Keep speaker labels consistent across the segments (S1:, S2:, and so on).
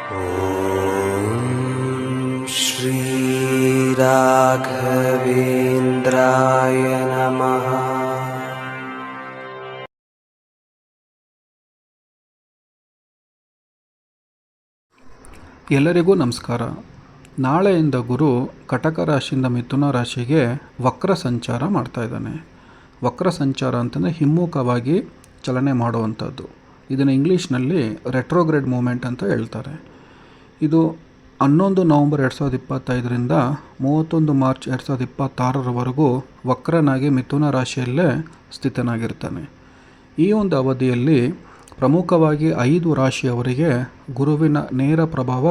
S1: ॐ श्रीराघवेन्द्राय नमः।
S2: ಎಲ್ಲರಿಗೂ ನಮಸ್ಕಾರ. ನಾಳೆಯಿಂದ ಗುರು ಕಟಕ ರಾಶಿಯಿಂದ ಮಿಥುನ ರಾಶಿಗೆ ವಕ್ರ ಸಂಚಾರ ಮಾಡ್ತಾ ಇದ್ದಾನೆ. ವಕ್ರ ಸಂಚಾರ ಅಂತಂದರೆ ಹಿಮ್ಮುಖವಾಗಿ ಚಲನೆ ಮಾಡುವಂಥದ್ದು. ಇದನ್ನು ಇಂಗ್ಲೀಷ್ನಲ್ಲಿ ರೆಟ್ರೋಗ್ರೇಡ್ ಮೂಮೆಂಟ್ ಅಂತ ಹೇಳ್ತಾರೆ. ಇದು 11 ನವಂಬರ್ 2025ರಿಂದ 31 ಮಾರ್ಚ್ 2026ರವರೆಗೂ ವಕ್ರನಾಗಿ ಮಿಥುನ ರಾಶಿಯಲ್ಲೇ ಸ್ಥಿತನಾಗಿರ್ತಾನೆ. ಈ ಒಂದು ಅವಧಿಯಲ್ಲಿ ಪ್ರಮುಖವಾಗಿ 5 ರಾಶಿಯವರಿಗೆ ಗುರುವಿನ ನೇರ ಪ್ರಭಾವ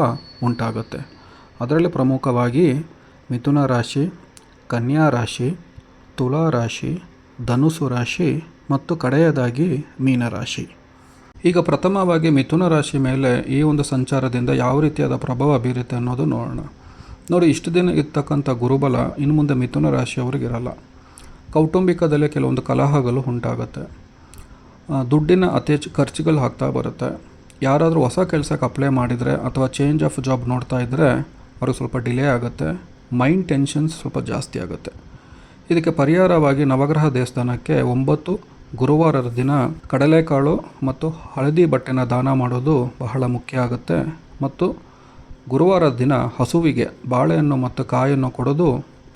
S2: ಉಂಟಾಗುತ್ತೆ. ಅದರಲ್ಲಿ ಪ್ರಮುಖವಾಗಿ ಮಿಥುನ ರಾಶಿ, ಕನ್ಯಾ ರಾಶಿ, ತುಲಾ ರಾಶಿ, ಧನುಸು ರಾಶಿ ಮತ್ತು ಕಡೆಯದಾಗಿ ಮೀನರಾಶಿ. ಈಗ ಪ್ರಥಮವಾಗಿ ಮಿಥುನ ರಾಶಿ ಮೇಲೆ ಈ ಒಂದು ಸಂಚಾರದಿಂದ ಯಾವ ರೀತಿಯಾದ ಪ್ರಭಾವ ಬೀರುತ್ತೆ ಅನ್ನೋದು ನೋಡೋಣ. ನೋಡಿ, ಇಷ್ಟು ದಿನ ಇರ್ತಕ್ಕಂಥ ಗುರುಬಲ ಇನ್ನು ಮುಂದೆ ಮಿಥುನ ರಾಶಿಯವರಿಗಿರಲ್ಲ. ಕೌಟುಂಬಿಕದಲ್ಲಿ ಕೆಲವೊಂದು ಕಲಹಗಳು ಉಂಟಾಗುತ್ತೆ. ದುಡ್ಡಿನ ಅತಿ ಹೆಚ್ಚು ಖರ್ಚುಗಳು ಆಗ್ತಾ ಬರುತ್ತೆ. ಯಾರಾದರೂ ಹೊಸ ಕೆಲಸಕ್ಕೆ ಅಪ್ಲೈ ಮಾಡಿದರೆ ಅಥವಾ ಚೇಂಜ್ ಆಫ್ ಜಾಬ್ ನೋಡ್ತಾ ಇದ್ದರೆ ಅವ್ರಿಗೆ ಸ್ವಲ್ಪ ಡಿಲೇ ಆಗುತ್ತೆ. ಮೈಂಡ್ ಟೆನ್ಷನ್ಸ್ ಸ್ವಲ್ಪ ಜಾಸ್ತಿ ಆಗುತ್ತೆ. ಇದಕ್ಕೆ ಪರಿಹಾರವಾಗಿ ನವಗ್ರಹ ದೇವಸ್ಥಾನಕ್ಕೆ 9 ಗುರುವಾರದ ದಿನ ಕಡಲೆಕಾಳು ಮತ್ತು ಹಳದಿ ಬಟ್ಟೆನ ದಾನ ಮಾಡೋದು ಬಹಳ ಮುಖ್ಯ ಆಗುತ್ತೆ. ಮತ್ತು ಗುರುವಾರದ ದಿನ ಹಸುವಿಗೆ ಬಾಳೆಹಣ್ಣು ಮತ್ತು ಕಾಯನ್ನು ಕೊಡೋದು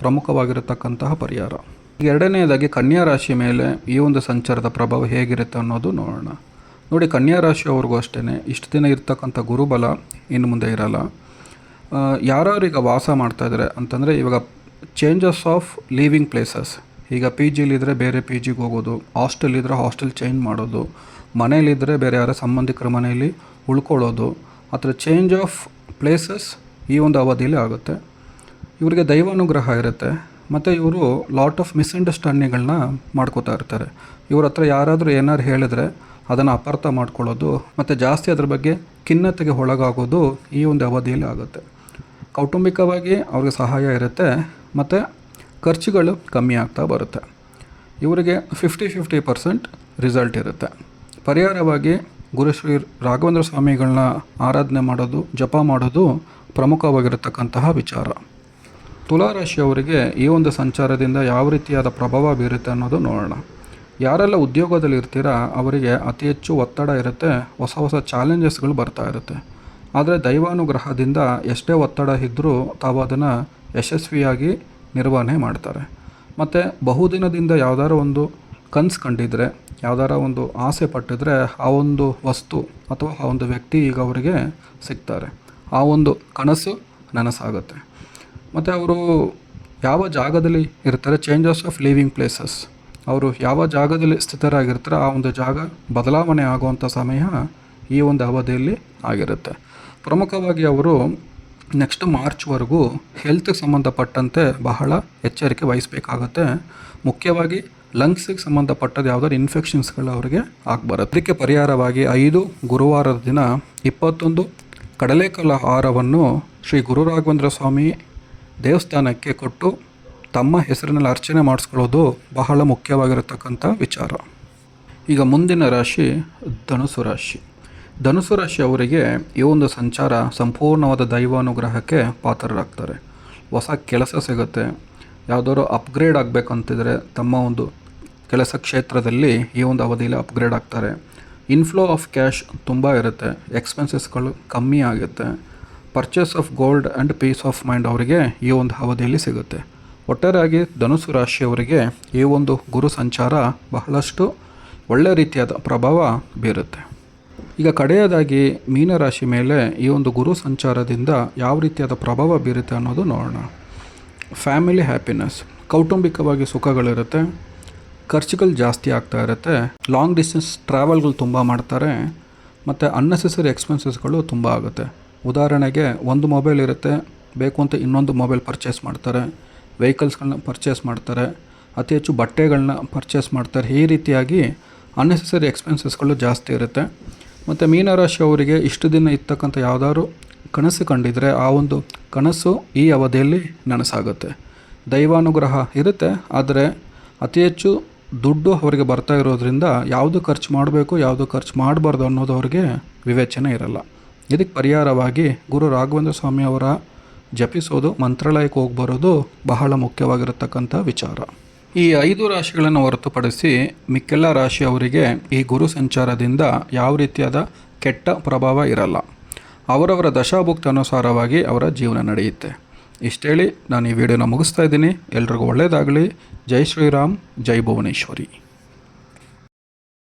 S2: ಪ್ರಮುಖವಾಗಿರತಕ್ಕಂತಹ ಪರಿಹಾರ. ಎರಡನೆಯದಾಗಿ ಕನ್ಯಾ ರಾಶಿ ಮೇಲೆ ಈ ಒಂದು ಸಂಚಾರದ ಪ್ರಭಾವ ಹೇಗಿರುತ್ತೆ ಅನ್ನೋದು ನೋಡೋಣ. ನೋಡಿ, ಕನ್ಯಾ ರಾಶಿಯವ್ರಿಗೂ ಅಷ್ಟೇ ಇಷ್ಟು ದಿನ ಇರ್ತಕ್ಕಂಥ ಗುರುಬಲ ಇನ್ನು ಮುಂದೆ ಇರಲ್ಲ. ಯಾರ್ಯಾರೀಗ ವಾಸ ಮಾಡ್ತಾಯಿದ್ದಾರೆ ಅಂತಂದರೆ, ಇವಾಗ ಚೇಂಜಸ್ ಆಫ್ ಲಿವಿಂಗ್ ಪ್ಲೇಸಸ್, ಈಗ ಪಿ ಜಿಲಿದ್ದರೆ ಬೇರೆ ಪಿ ಜಿಗೆ ಹೋಗೋದು, ಹಾಸ್ಟೆಲ್ ಇದ್ದರೆ ಹಾಸ್ಟೆಲ್ ಚೇಂಜ್ ಮಾಡೋದು, ಮನೇಲಿದ್ದರೆ ಬೇರೆ ಯಾರ ಸಂಬಂಧಿಕರ ಮನೆಯಲ್ಲಿ ಉಳ್ಕೊಳ್ಳೋದು, ಆ ಥರ ಚೇಂಜ್ ಆಫ್ ಪ್ಲೇಸಸ್ ಈ ಒಂದು ಅವಧಿಯಲ್ಲಿ ಆಗುತ್ತೆ. ಇವರಿಗೆ ದೈವಾನುಗ್ರಹ ಇರುತ್ತೆ. ಮತ್ತು ಇವರು ಲಾಟ್ ಆಫ್ ಮಿಸ್ಅಂಡರ್ಸ್ಟ್ಯಾಂಡಿಂಗ್ಗಳನ್ನ ಮಾಡ್ಕೋತಾ ಇರ್ತಾರೆ. ಇವ್ರ ಹತ್ರ ಯಾರಾದರೂ ಏನಾದ್ರು ಹೇಳಿದ್ರೆ ಅದನ್ನು ಅಪಾರ್ಥ ಮಾಡ್ಕೊಳ್ಳೋದು ಮತ್ತು ಜಾಸ್ತಿ ಅದ್ರ ಬಗ್ಗೆ ಖಿನ್ನತೆಗೆ ಒಳಗಾಗೋದು ಈ ಒಂದು ಅವಧಿಯಲ್ಲಿ ಆಗುತ್ತೆ. ಕೌಟುಂಬಿಕವಾಗಿ ಅವ್ರಿಗೆ ಸಹಾಯ ಇರುತ್ತೆ ಮತ್ತು ಖರ್ಚುಗಳು ಕಮ್ಮಿ ಆಗ್ತಾ ಬರುತ್ತೆ. ಇವರಿಗೆ 50% ರಿಸಲ್ಟ್ ಇರುತ್ತೆ. ಪರಿಹಾರವಾಗಿ ಗುರುಶ್ರೀ ರಾಘವೇಂದ್ರ ಸ್ವಾಮಿಗಳನ್ನ ಆರಾಧನೆ ಮಾಡೋದು, ಜಪ ಮಾಡೋದು ಪ್ರಮುಖವಾಗಿರತಕ್ಕಂತಹ ವಿಚಾರ. ತುಲಾರಾಶಿಯವರಿಗೆ ಈ ಒಂದು ಸಂಚಾರದಿಂದ ಯಾವ ರೀತಿಯಾದ ಪ್ರಭಾವ ಬೀರುತ್ತೆ ಅನ್ನೋದು ನೋಡೋಣ. ಯಾರೆಲ್ಲ ಉದ್ಯೋಗದಲ್ಲಿ ಇರ್ತೀರಾ ಅವರಿಗೆ ಅತಿ ಹೆಚ್ಚು ಒತ್ತಡ ಇರುತ್ತೆ. ಹೊಸ ಹೊಸ ಚಾಲೆಂಜಸ್ಗಳು ಬರ್ತಾ ಇರುತ್ತೆ. ಆದರೆ ದೈವಾನುಗ್ರಹದಿಂದ ಎಷ್ಟೇ ಒತ್ತಡ ಇದ್ದರೂ ತಾವು ಅದನ್ನು ಯಶಸ್ವಿಯಾಗಿ ನಿರ್ವಹಣೆ ಮಾಡ್ತಾರೆ. ಮತ್ತು ಬಹುದಿನದಿಂದ ಯಾವ್ದಾರ ಒಂದು ಕನಸು ಕಂಡಿದ್ರೆ, ಯಾವ್ದಾರ ಒಂದು ಆಸೆ ಪಟ್ಟಿದ್ರೆ ಆ ಒಂದು ವಸ್ತು ಅಥವಾ ಆ ಒಂದು ವ್ಯಕ್ತಿ ಈಗ ಅವರಿಗೆ ಸಿಗ್ತಾರೆ. ಆ ಒಂದು ಕನಸು ನನಸಾಗುತ್ತೆ. ಮತ್ತು ಅವರು ಯಾವ ಜಾಗದಲ್ಲಿ ಇರ್ತಾರೆ, ಚೇಂಜಸ್ ಆಫ್ ಲಿವಿಂಗ್ ಪ್ಲೇಸಸ್, ಅವರು ಯಾವ ಜಾಗದಲ್ಲಿ ಸ್ಥಿತರಾಗಿರ್ತಾರೆ ಆ ಒಂದು ಜಾಗ ಬದಲಾವಣೆ ಆಗುವಂಥ ಸಮಯ ಈ ಒಂದು ಅವಧಿಯಲ್ಲಿ ಆಗಿರುತ್ತೆ. ಪ್ರಮುಖವಾಗಿ ಅವರು ನೆಕ್ಸ್ಟ್ ಮಾರ್ಚ್ವರೆಗೂ ಹೆಲ್ತ್ಗೆ ಸಂಬಂಧಪಟ್ಟಂತೆ ಬಹಳ ಎಚ್ಚರಿಕೆ ವಹಿಸಬೇಕಾಗತ್ತೆ. ಮುಖ್ಯವಾಗಿ ಲಂಗ್ಸಿಗೆ ಸಂಬಂಧಪಟ್ಟದ್ದು ಯಾವುದಾದ್ರು ಇನ್ಫೆಕ್ಷನ್ಸ್ಗಳು ಅವರಿಗೆ ಆಗಿಬರುತ್ತೆ. ಅದಕ್ಕೆ ಪರಿಹಾರವಾಗಿ 5 ಗುರುವಾರದ ದಿನ 21 ಕಡಲೆಕಾಳು ಆಹಾರವನ್ನು ಶ್ರೀ ಗುರು ರಾಘವೇಂದ್ರ ಸ್ವಾಮಿ ದೇವಸ್ಥಾನಕ್ಕೆ ಕೊಟ್ಟು ತಮ್ಮ ಹೆಸರಿನಲ್ಲಿ ಅರ್ಚನೆ ಮಾಡಿಸ್ಕೊಳ್ಳೋದು ಬಹಳ ಮುಖ್ಯವಾಗಿರತಕ್ಕಂಥ ವಿಚಾರ. ಈಗ ಮುಂದಿನ ರಾಶಿ ಧನುಸು ರಾಶಿ. ಧನುಸು ರಾಶಿ ಅವರಿಗೆ ಈ ಒಂದು ಸಂಚಾರ ಸಂಪೂರ್ಣವಾದ ದೈವಾನುಗ್ರಹಕ್ಕೆ ಪಾತ್ರರಾಗ್ತಾರೆ. ಹೊಸ ಕೆಲಸ ಸಿಗುತ್ತೆ. ಯಾವುದಾದ್ರು ಅಪ್ಗ್ರೇಡ್ ಆಗಬೇಕಂತಿದ್ರೆ ತಮ್ಮ ಒಂದು ಕೆಲಸ ಕ್ಷೇತ್ರದಲ್ಲಿ ಈ ಒಂದು ಅವಧಿಯಲ್ಲಿ ಅಪ್ಗ್ರೇಡ್ ಆಗ್ತಾರೆ. ಇನ್ಫ್ಲೋ ಆಫ್ ಕ್ಯಾಶ್ ತುಂಬ ಇರುತ್ತೆ. ಎಕ್ಸ್ಪೆನ್ಸಸ್ಗಳು ಕಮ್ಮಿ ಆಗುತ್ತೆ. Purchase of gold and peace of mind ಅವರಿಗೆ ಈ ಒಂದು ಅವಧಿಯಲ್ಲಿ ಸಿಗುತ್ತೆ. ಒಟ್ಟಾರೆಯಾಗಿ ಧನುಸು ರಾಶಿಯವರಿಗೆ ಈ ಒಂದು ಗುರು ಸಂಚಾರ ಬಹಳಷ್ಟು ಒಳ್ಳೆ ರೀತಿಯಾದ ಪ್ರಭಾವ ಬೀರುತ್ತೆ. ಈಗ ಕಡೆಯದಾಗಿ ಮೀನರಾಶಿ ಮೇಲೆ ಈ ಒಂದು ಗುರು ಸಂಚಾರದಿಂದ ಯಾವ ರೀತಿಯಾದ ಪ್ರಭಾವ ಬೀರುತ್ತೆ ಅನ್ನೋದು ನೋಡೋಣ. Family happiness, ಕೌಟುಂಬಿಕವಾಗಿ ಸುಖಗಳಿರುತ್ತೆ. ಖರ್ಚುಗಳು ಜಾಸ್ತಿ ಆಗ್ತಾ ಇರುತ್ತೆ. ಲಾಂಗ್ ಡಿಸ್ಟೆನ್ಸ್ ಟ್ರಾವೆಲ್ಗಳು ತುಂಬ ಮಾಡ್ತಾರೆ. ಮತ್ತು ಅನ್ನೆಸೆಸರಿ ಎಕ್ಸ್ಪೆನ್ಸಸ್ಗಳು ತುಂಬ ಆಗುತ್ತೆ. ಉದಾಹರಣೆಗೆ ಒಂದು ಮೊಬೈಲ್ ಇರುತ್ತೆ, ಬೇಕು ಅಂತ ಇನ್ನೊಂದು ಮೊಬೈಲ್ ಪರ್ಚೇಸ್ ಮಾಡ್ತಾರೆ. ವೆಹಿಕಲ್ಸ್ಗಳನ್ನ ಪರ್ಚೇಸ್ ಮಾಡ್ತಾರೆ. ಅತಿ ಹೆಚ್ಚು ಬಟ್ಟೆಗಳನ್ನ ಪರ್ಚೇಸ್ ಮಾಡ್ತಾರೆ. ಈ ರೀತಿಯಾಗಿ ಅನ್ನೆಸೆಸರಿ ಎಕ್ಸ್ಪೆನ್ಸಸ್ಗಳು ಜಾಸ್ತಿ ಇರುತ್ತೆ. ಮತ್ತು ಮೀನರಾಶಿಯವರಿಗೆ ಇಷ್ಟು ದಿನ ಇರ್ತಕ್ಕಂಥ ಯಾವುದಾದ್ರು ಕನಸು ಕಂಡಿದ್ರೆ ಆ ಒಂದು ಕನಸು ಈ ಅವಧಿಯಲ್ಲಿ ನನಸಾಗುತ್ತೆ. ದೈವಾನುಗ್ರಹ ಇರುತ್ತೆ. ಆದರೆ ಅತಿ ಹೆಚ್ಚು ದುಡ್ಡು ಅವರಿಗೆ ಬರ್ತಾ ಇರೋದ್ರಿಂದ ಯಾವುದು ಖರ್ಚು ಮಾಡಬೇಕು, ಯಾವುದು ಖರ್ಚು ಮಾಡಬಾರ್ದು ಅನ್ನೋದು ಅವ್ರಿಗೆ ವಿವೇಚನೆ ಇರಲ್ಲ. ಇದಕ್ಕೆ ಪರಿಹಾರವಾಗಿ ಗುರು ರಾಘವೇಂದ್ರ ಸ್ವಾಮಿ ಅವರ ಜಪಿಸೋದು, ಮಂತ್ರಾಲಯಕ್ಕೆ ಹೋಗಿ ಬರೋದು ಬಹಳ ಮುಖ್ಯವಾಗಿರತಕ್ಕಂಥ ವಿಚಾರ. ಈ 5 ರಾಶಿಗಳನ್ನು ಹೊರತುಪಡಿಸಿ ಮಿಕ್ಕೆಲ್ಲ ರಾಶಿಯವರಿಗೆ ಈ ಗುರು ಸಂಚಾರದಿಂದ ಯಾವ ರೀತಿಯಾದ ಕೆಟ್ಟ ಪ್ರಭಾವ ಇರಲ್ಲ. ಅವರವರ ದಶಾಭುಕ್ತ ಅನುಸಾರವಾಗಿ ಅವರ ಜೀವನ ನಡೆಯುತ್ತೆ. ಇಷ್ಟೇಳಿ ನಾನು ಈ ವಿಡಿಯೋನ ಮುಗಿಸ್ತಾ ಇದ್ದೀನಿ. ಎಲ್ರಿಗೂ ಒಳ್ಳೆಯದಾಗಲಿ. ಜೈ ಶ್ರೀರಾಮ್, ಜೈ ಭುವನೇಶ್ವರಿ.